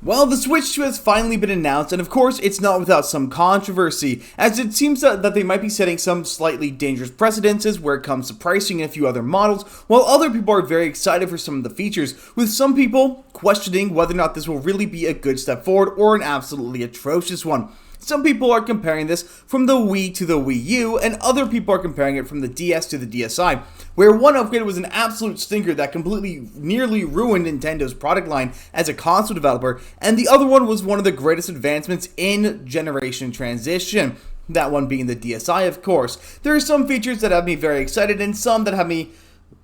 Well, the Switch 2 has finally been announced, and of course, it's not without some controversy, as it seems that they might be setting some slightly dangerous precedences where it comes to pricing and a few other models, while other people are very excited for some of the features, with some people questioning whether or not this will really be a good step forward or an absolutely atrocious one. Some people are comparing this from the Wii to the Wii U, and other people are comparing it from the DS to the DSi, where one upgrade was an absolute stinker that completely nearly ruined Nintendo's product line as a console developer, and the other one was one of the greatest advancements in generation transition. That one being the DSi, of course. There are some features that have me very excited, and some that have me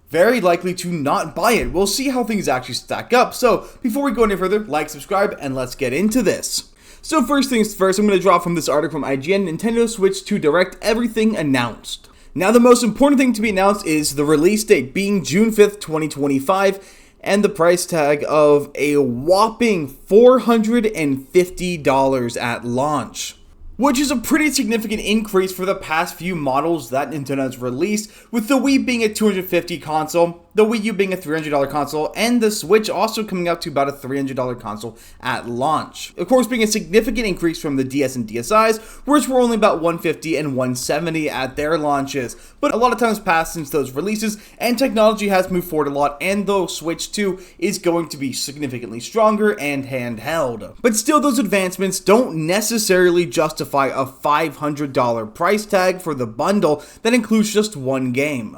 very likely to not buy it. We'll see how things actually stack up. So, before we go any further, like, subscribe, and let's get into this. So first things first, I'm going to draw from this article from IGN, Nintendo Switch 2 Direct, everything announced. Now the most important thing to be announced is the release date being June 5th, 2025, and the price tag of a whopping $450 at launch, which is a pretty significant increase for the past few models that Nintendo has released, with the Wii being a $250 console, the Wii U being a $300 console, and the Switch also coming out to about a $300 console at launch. Of course, being a significant increase from the DS and DSi's, which were only about $150 and $170 at their launches. But a lot of time has passed since those releases, and technology has moved forward a lot, and the Switch 2 is going to be significantly stronger and handheld. But still, those advancements don't necessarily justify a $500 price tag for the bundle that includes just one game.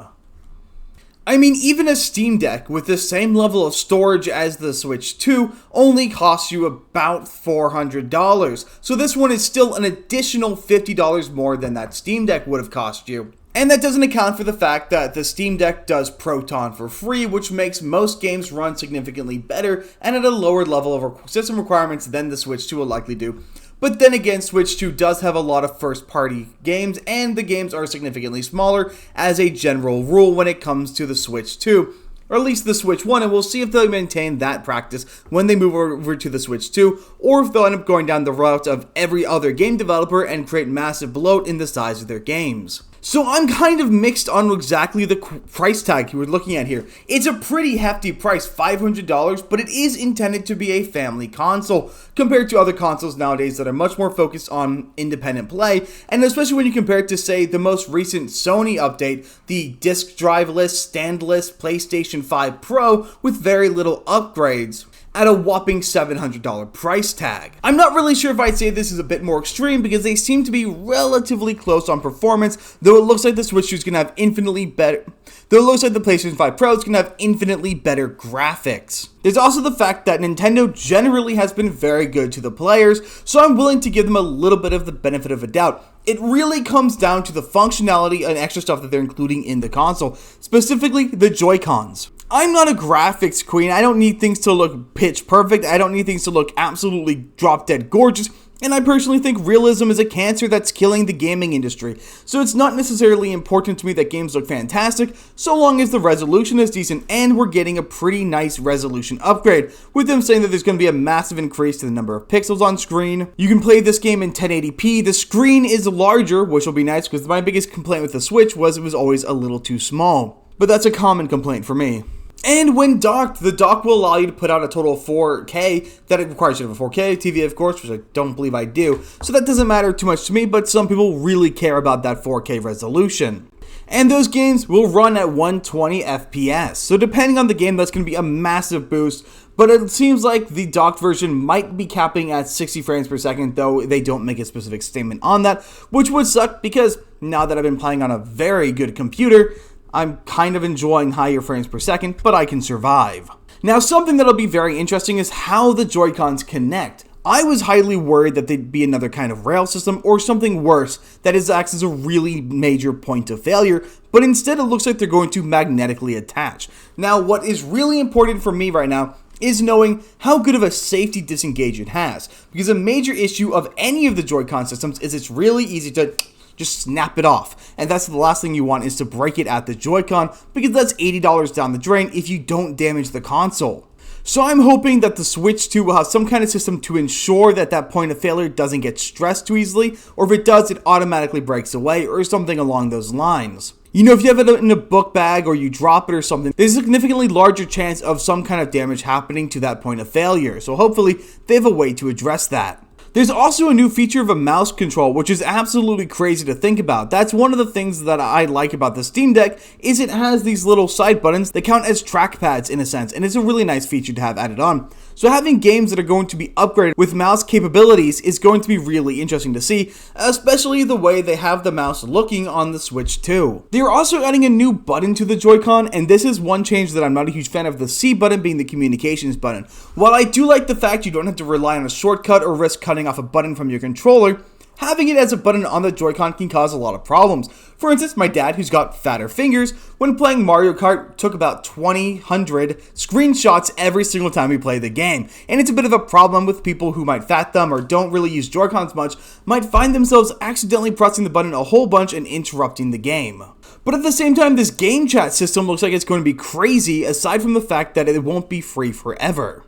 I mean, even a Steam Deck with the same level of storage as the Switch 2 only costs you about $400, so this one is still an additional $50 more than that Steam Deck would have cost you. And that doesn't account for the fact that the Steam Deck does Proton for free, which makes most games run significantly better and at a lower level of system requirements than the Switch 2 will likely do. But then again, Switch 2 does have a lot of first-party games, and the games are significantly smaller as a general rule when it comes to the Switch 2, or at least the Switch 1, and we'll see if they'll maintain that practice when they move over to the Switch 2, or if they'll end up going down the route of every other game developer and create massive bloat in the size of their games. So I'm kind of mixed on exactly the price tag we're looking at here. It's a pretty hefty price, $500, but it is intended to be a family console compared to other consoles nowadays that are much more focused on independent play, and especially when you compare it to, say, the most recent Sony update, the disc drive-less, standless PlayStation 5 Pro with very little upgrades, at a whopping $700 price tag. I'm not really sure if I'd say this is a bit more extreme because they seem to be relatively close on performance, though it looks like the Switch 2 is going to have infinitely better, the PlayStation 5 Pro is going to have infinitely better graphics. There's also the fact that Nintendo generally has been very good to the players, so I'm willing to give them a little bit of the benefit of a doubt. It really comes down to the functionality and extra stuff that they're including in the console, specifically the joycons. I'm not a graphics queen. I don't need things to look pitch perfect. I don't need things to look absolutely drop dead gorgeous. And I personally think realism is a cancer that's killing the gaming industry. So it's not necessarily important to me that games look fantastic, so long as the resolution is decent and we're getting a pretty nice resolution upgrade, with them saying that there's going to be a massive increase to the number of pixels on screen. You can play this game in 1080p. The screen is larger, which will be nice because my biggest complaint with the Switch was it was always a little too small. But that's a common complaint for me. And when docked, the dock will allow you to put out a total of 4K, that it requires you to have a 4K TV, of course, which I don't believe I do, so that doesn't matter too much to me, but some people really care about that 4K resolution. And those games will run at 120 FPS, so depending on the game, that's going to be a massive boost, but it seems like the docked version might be capping at 60 frames per second, though they don't make a specific statement on that, which would suck because now that I've been playing on a very good computer, I'm kind of enjoying higher frames per second, but I can survive. Now, something that'll be very interesting is how the Joy-Cons connect. I was highly worried that they'd be another kind of rail system or something worse that acts as a really major point of failure, but instead it looks like they're going to magnetically attach. Now, what is really important for me right now is knowing how good of a safety disengage it has, because a major issue of any of the Joy-Con systems is it's really easy to just snap it off, and that's the last thing you want, is to break it at the Joy-Con, because that's $80 down the drain if you don't damage the console. So I'm hoping that the Switch 2 will have some kind of system to ensure that that point of failure doesn't get stressed too easily, or if it does, it automatically breaks away, or something along those lines. You know, if you have it in a book bag or you drop it or something, there's a significantly larger chance of some kind of damage happening to that point of failure. So hopefully they have a way to address that. There's also a new feature of a mouse control, which is absolutely crazy to think about. That's one of the things that I like about the Steam Deck, is it has these little side buttons that count as trackpads in a sense, and it's a really nice feature to have added on. So having games that are going to be upgraded with mouse capabilities is going to be really interesting to see, especially the way they have the mouse looking on the Switch 2. They are also adding a new button to the Joy-Con, and this is one change that I'm not a huge fan of, the C button being the communications button. While I do like the fact you don't have to rely on a shortcut or risk cutting off a button from your controller, having it as a button on the Joy-Con can cause a lot of problems. For instance, my dad, who's got fatter fingers, when playing Mario Kart, took about 200 screenshots every single time we play the game. And it's a bit of a problem with people who might fat thumb or don't really use Joy-Cons much, might find themselves accidentally pressing the button a whole bunch and interrupting the game. But at the same time, this game chat system looks like it's going to be crazy, aside from the fact that it won't be free forever.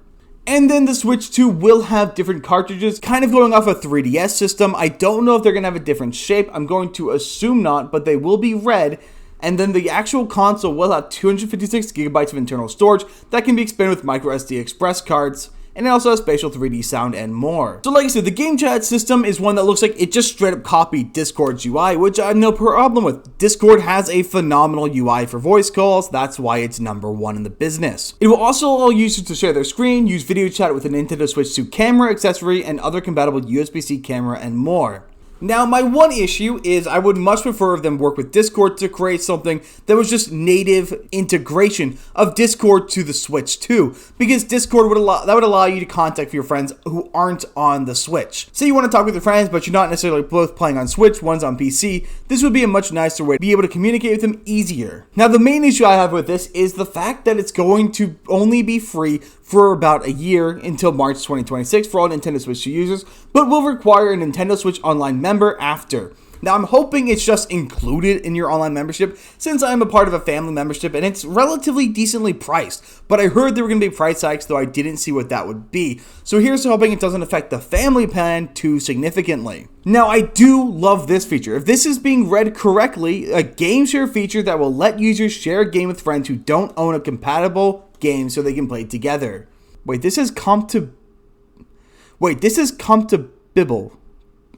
And then the Switch 2 will have different cartridges, kind of going off a 3DS system. I don't know if they're going to have a different shape. I'm going to assume not, but they will be red. And then the actual console will have 256 gigabytes of internal storage that can be expanded with micro SD express cards. And it also has spatial 3D sound and more. So like I said, the game chat system is one that looks like it just straight up copied Discord's UI, which I have no problem with. Discord has a phenomenal UI for voice calls, that's why it's #1 in the business. It will also allow users to share their screen, use video chat with a Nintendo Switch 2 camera accessory, and other compatible USB-C camera and more. Now, my one issue is I would much prefer them work with Discord to create something that was just native integration of Discord to the Switch 2, because Discord would allow you to contact your friends who aren't on the Switch. Say you want to talk with your friends, but you're not necessarily both playing on Switch, one's on PC. This would be a much nicer way to be able to communicate with them easier. Now, the main issue I have with this is the fact that it's going to only be free for about a year until March 2026 for all Nintendo Switch 2 users, but will require a Nintendo Switch Online member after. Now, I'm hoping it's just included in your online membership, since I'm a part of a family membership and it's relatively decently priced. But I heard there were going to be price hikes, though I didn't see what that would be. So here's hoping it doesn't affect the family plan too significantly. Now, I do love this feature. If this is being read correctly, a game share feature that will let users share a game with friends who don't own a compatible game so they can play together. This is compatible.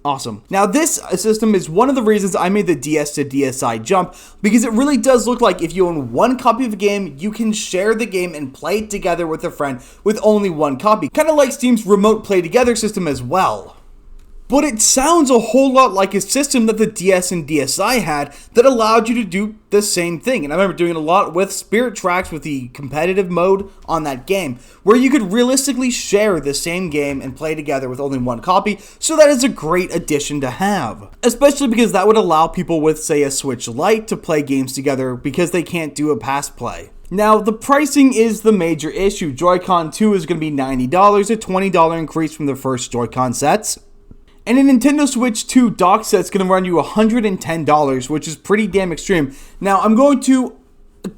Awesome. Now, this system is one of the reasons I made the DS to DSi jump, because it really does look like if you own one copy of a game, you can share the game and play it together with a friend with only one copy. Kind of like Steam's remote play together system as well. But it sounds a whole lot like a system that the DS and DSi had that allowed you to do the same thing. And I remember doing it a lot with Spirit Tracks with the competitive mode on that game, where you could realistically share the same game and play together with only one copy. So that is a great addition to have. Especially because that would allow people with, say, a Switch Lite to play games together because they can't do a pass play. Now, the pricing is the major issue. Joy-Con 2 is going to be $90, a $20 increase from the first Joy-Con sets. And a Nintendo Switch 2 dock set's going to run you $110, which is pretty damn extreme. Now, I'm going to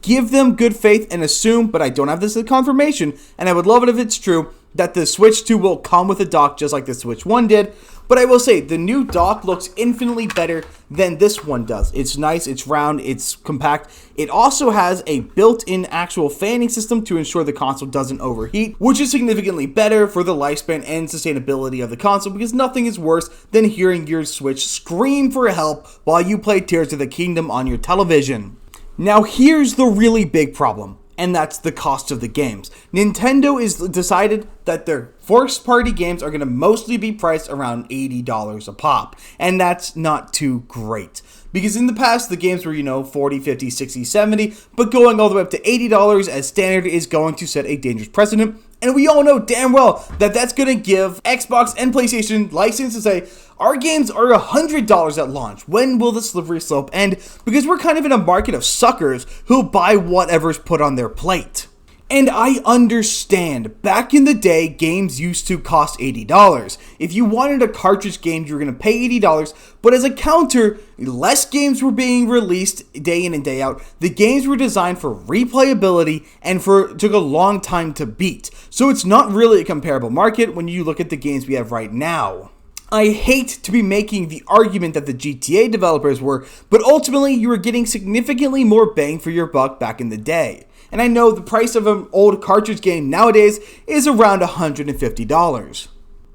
give them good faith and assume, but I don't have this as confirmation, and I would love it if it's true, that the Switch 2 will come with a dock just like the Switch 1 did. But I will say, the new dock looks infinitely better than this one does. It's nice, it's round, it's compact. It also has a built-in actual fanning system to ensure the console doesn't overheat, which is significantly better for the lifespan and sustainability of the console, because nothing is worse than hearing your Switch scream for help while you play Tears of the Kingdom on your television. Now, here's the really big problem, and that's the cost of the games. Nintendo has decided that their first-party games are going to mostly be priced around $80 a pop, and that's not too great. Because in the past, the games were, $40, $50, $60, $70, but going all the way up to $80 as standard is going to set a dangerous precedent. And we all know damn well that that's going to give Xbox and PlayStation license to say, our games are $100 at launch. When will the slippery slope end? Because we're kind of in a market of suckers who buy whatever's put on their plate. And I understand, back in the day, games used to cost $80. If you wanted a cartridge game, you were going to pay $80, but as a counter, less games were being released day in and day out. The games were designed for replayability and took a long time to beat. So it's not really a comparable market when you look at the games we have right now. I hate to be making the argument that the GTA developers were, but ultimately you were getting significantly more bang for your buck back in the day. And I know the price of an old cartridge game nowadays is around $150.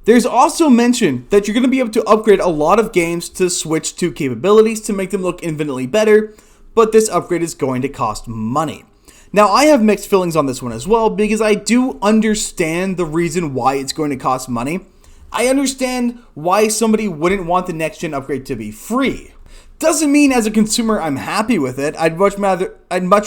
There's also mention that you're going to be able to upgrade a lot of games to Switch 2 capabilities to make them look infinitely better, but this upgrade is going to cost money. Now, I have mixed feelings on this one as well, because I do understand the reason why it's going to cost money. I understand why somebody wouldn't want the next gen upgrade to be free. Doesn't mean as a consumer I'm happy with it. I'd much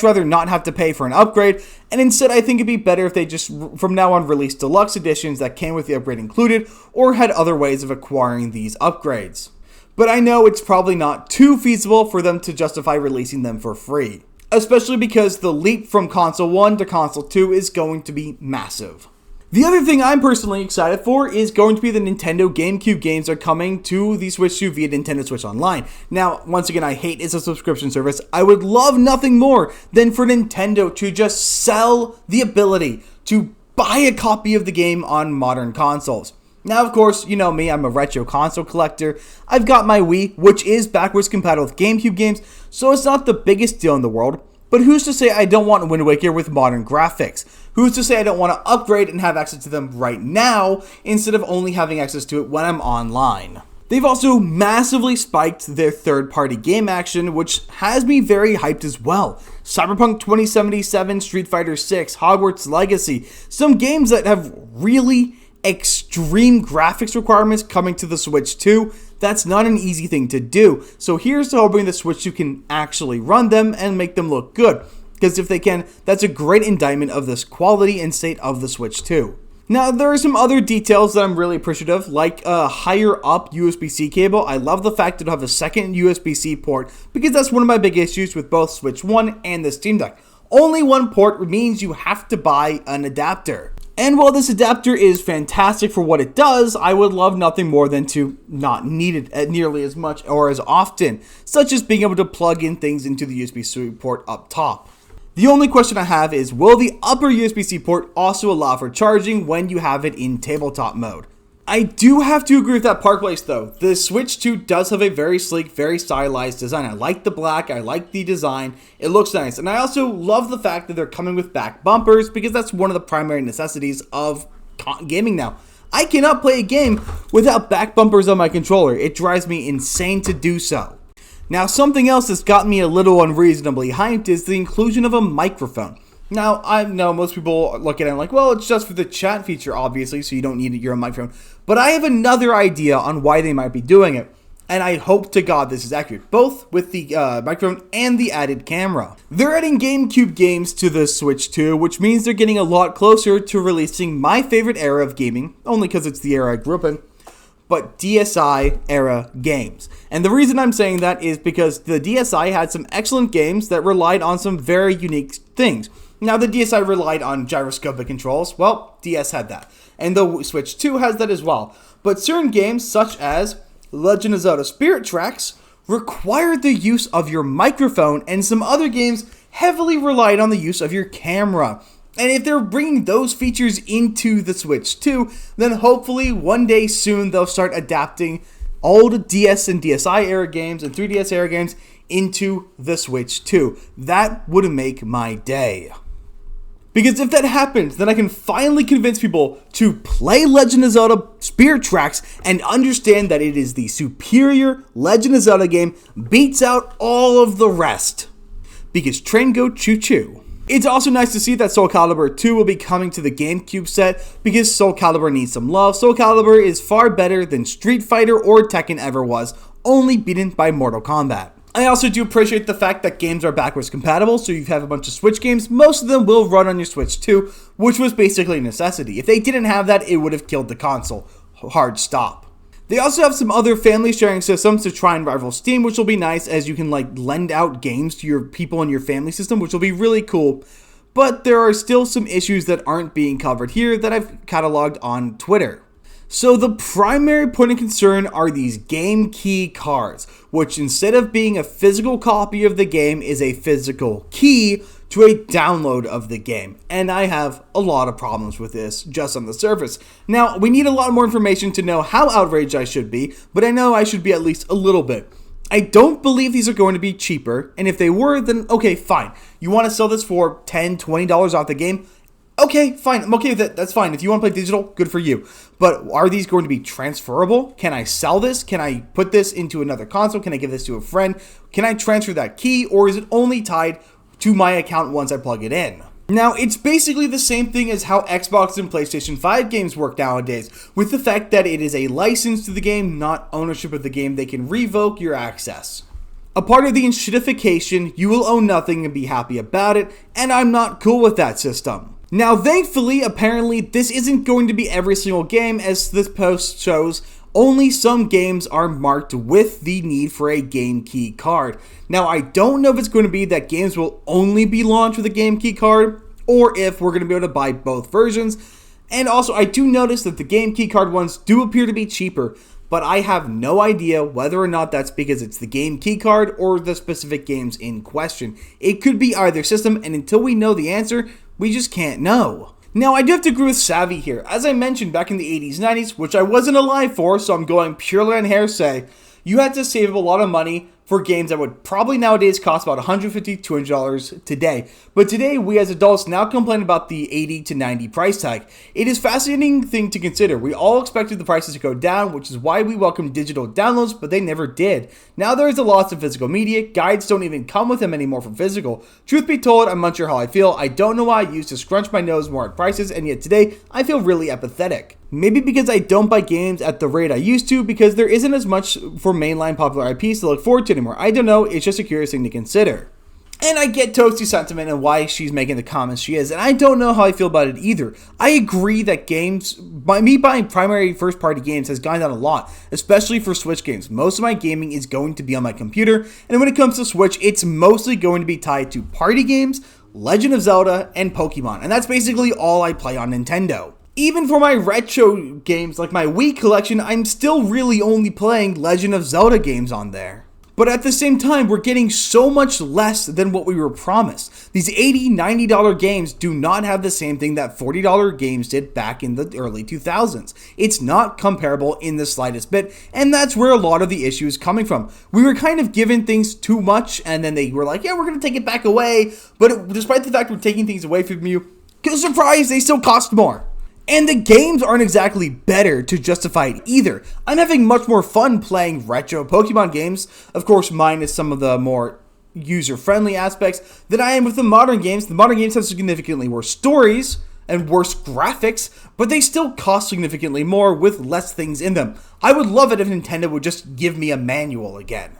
rather not have to pay for an upgrade, and instead I think it'd be better if they just from now on released deluxe editions that came with the upgrade included, or had other ways of acquiring these upgrades. But I know it's probably not too feasible for them to justify releasing them for free, especially because the leap from console 1 to console 2 is going to be massive. The other thing I'm personally excited for is going to be the Nintendo GameCube games are coming to the Switch 2 via Nintendo Switch Online. Now, once again, I hate it's a subscription service. I would love nothing more than for Nintendo to just sell the ability to buy a copy of the game on modern consoles. Now, of course, you know me, I'm a retro console collector. I've got my Wii, which is backwards compatible with GameCube games, so it's not the biggest deal in the world. But who's to say I don't want Wind Waker with modern graphics? Who's to say I don't want to upgrade and have access to them right now, instead of only having access to it when I'm online? They've also massively spiked their third-party game action, which has me very hyped as well. Cyberpunk 2077, Street Fighter 6, Hogwarts Legacy, some games that have really extreme graphics requirements coming to the Switch 2. That's not an easy thing to do. So here's to hoping the Switch 2 can actually run them and make them look good. Because if they can, that's a great indictment of this quality and state of the Switch 2. Now, there are some other details that I'm really appreciative, like a higher up USB-C cable. I love the fact that it'll have a second USB-C port, because that's one of my big issues with both Switch 1 and the Steam Deck. Only one port means you have to buy an adapter. And while this adapter is fantastic for what it does, I would love nothing more than to not need it nearly as much or as often, such as being able to plug in things into the USB-C port up top. The only question I have is, will the upper USB-C port also allow for charging when you have it in tabletop mode? I do have to agree with that part place though. The Switch 2 does have a very sleek, very stylized design. I like the black, I like the design, it looks nice. And I also love the fact that they're coming with back bumpers, because that's one of the primary necessities of gaming now. I cannot play a game without back bumpers on my controller. It drives me insane to do so. Now, something else that's got me a little unreasonably hyped is the inclusion of a microphone. Now, I know most people look at it and like, well, it's just for the chat feature, obviously, so you don't need your own microphone. But I have another idea on why they might be doing it, and I hope to God this is accurate, both with the microphone and the added camera. They're adding GameCube games to the Switch 2, which means they're getting a lot closer to releasing my favorite era of gaming, only because it's the era I grew up in, but DSi era games. And the reason I'm saying that is because the DSi had some excellent games that relied on some very unique things. Now, the DSi relied on gyroscopic controls. Well, DS had that. And the Switch 2 has that as well. But certain games, such as Legend of Zelda Spirit Tracks, required the use of your microphone, and some other games heavily relied on the use of your camera. And if they're bringing those features into the Switch 2, then hopefully one day soon they'll start adapting old DS and DSi era games and 3DS era games into the Switch 2. That would make my day. Because if that happens, then I can finally convince people to play Legend of Zelda Spirit Tracks and understand that it is the superior Legend of Zelda game, beats out all of the rest. Because train go choo choo. It's also nice to see that Soul Calibur 2 will be coming to the GameCube set, because Soul Calibur needs some love. Soul Calibur is far better than Street Fighter or Tekken ever was, only beaten by Mortal Kombat. I also do appreciate the fact that games are backwards compatible, so you have a bunch of Switch games, most of them will run on your Switch 2, which was basically a necessity. If they didn't have that, it would have killed the console. Hard stop. They also have some other family sharing systems to try and rival Steam, which will be nice, as you can lend out games to your people in your family system, which will be really cool. But there are still some issues that aren't being covered here that I've cataloged on Twitter. So the primary point of concern are these game key cards, which instead of being a physical copy of the game is a physical key to a download of the game, and I have a lot of problems with this just on the surface. Now, we need a lot more information to know how outraged I should be, but I know I should be at least a little bit. I don't believe these are going to be cheaper, and if they were, then okay, fine. You want to sell this for $10, $20 off the game? Okay, fine. I'm okay with it. That's fine. If you want to play digital, good for you. But are these going to be transferable? Can I sell this? Can I put this into another console? Can I give this to a friend? Can I transfer that key? Or is it only tied to my account once I plug it in? Now, it's basically the same thing as how Xbox and PlayStation 5 games work nowadays, with the fact that it is a license to the game, not ownership of the game. They can revoke your access. A part of the enshittification, you will own nothing and be happy about it, and I'm not cool with that system. Now, thankfully, apparently, this isn't going to be every single game, as this post shows. Only some games are marked with the need for a game key card. Now, I don't know if it's going to be that games will only be launched with a game key card, or if we're going to be able to buy both versions. And also, I do notice that the game key card ones do appear to be cheaper, but I have no idea whether or not that's because it's the game key card or the specific games in question. It could be either system, and until we know the answer, we just can't know. Now, I do have to agree with Savvy here. As I mentioned back in the 80s, 90s, which I wasn't alive for, so I'm going purely on hearsay, you had to save a lot of money for games that would probably nowadays cost about $150, $200 today. But today, we as adults now complain about the $80 to $90 price tag. It is a fascinating thing to consider. We all expected the prices to go down, which is why we welcome digital downloads, but they never did. Now there is a loss of physical media. Guides don't even come with them anymore for physical. Truth be told, I'm not sure how I feel. I don't know why I used to scrunch my nose more at prices, and yet today, I feel really apathetic. Maybe because I don't buy games at the rate I used to, because there isn't as much for mainline popular IPs to look forward to anymore. I don't know, it's just a curious thing to consider. And I get Toasty's sentiment and why she's making the comments she is, and I don't know how I feel about it either. I agree that games, by me buying primary first-party games has gone down a lot, especially for Switch games. Most of my gaming is going to be on my computer, and when it comes to Switch, it's mostly going to be tied to party games, Legend of Zelda, and Pokemon, and that's basically all I play on Nintendo. Even for my retro games like my Wii collection, I'm still really only playing Legend of Zelda games on there. But at the same time, we're getting so much less than what we were promised. These $80, $90 games do not have the same thing that $40 games did back in the early 2000s. It's not comparable in the slightest bit, and that's where a lot of the issue is coming from. We were kind of given things too much, and then they were like, yeah, we're going to take it back away. But despite the fact we're taking things away from you, surprise, they still cost more. And the games aren't exactly better to justify it either. I'm having much more fun playing retro Pokemon games, of course minus some of the more user-friendly aspects, than I am with the modern games. The modern games have significantly worse stories and worse graphics, but they still cost significantly more with less things in them. I would love it if Nintendo would just give me a manual again.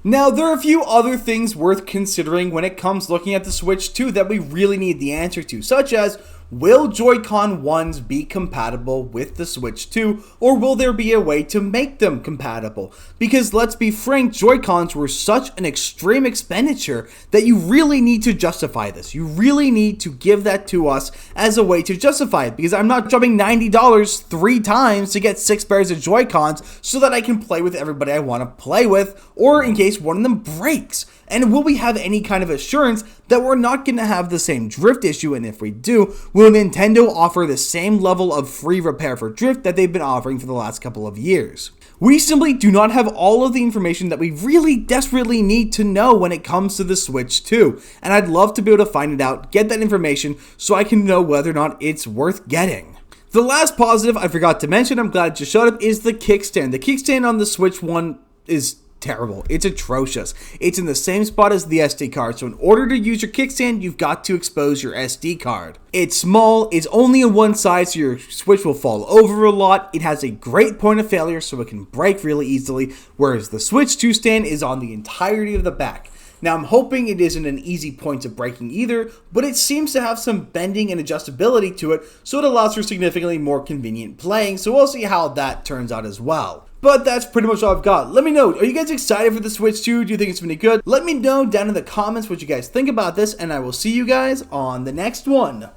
Now, there are a few other things worth considering when it comes looking at the Switch 2 that we really need the answer to, such as, will Joy-Con 1s be compatible with the Switch 2, or will there be a way to make them compatible? Because let's be frank, Joy-Cons were such an extreme expenditure that you really need to justify this. You really need to give that to us as a way to justify it, because I'm not dropping $90 3 times to get 6 pairs of Joy-Cons so that I can play with everybody I want to play with, or in case one of them breaks. And will we have any kind of assurance that we're not going to have the same drift issue? And if we do, will Nintendo offer the same level of free repair for drift that they've been offering for the last couple of years? We simply do not have all of the information that we really desperately need to know when it comes to the Switch 2. And I'd love to be able to find it out, get that information, so I can know whether or not it's worth getting. The last positive I forgot to mention, I'm glad it just showed up, is the kickstand. The kickstand on the Switch 1 is terrible. It's atrocious. It's in the same spot as the SD card, so in order to use your kickstand, you've got to expose your SD card. It's small, it's only on one side, so your Switch will fall over a lot. It has a great point of failure, so it can break really easily, whereas the Switch 2 stand is on the entirety of the back. Now, I'm hoping it isn't an easy point of breaking either, but it seems to have some bending and adjustability to it, so it allows for significantly more convenient playing, so we'll see how that turns out as well. But that's pretty much all I've got. Let me know, are you guys excited for the Switch 2? Do you think it's really good? Let me know down in the comments what you guys think about this, and I will see you guys on the next one.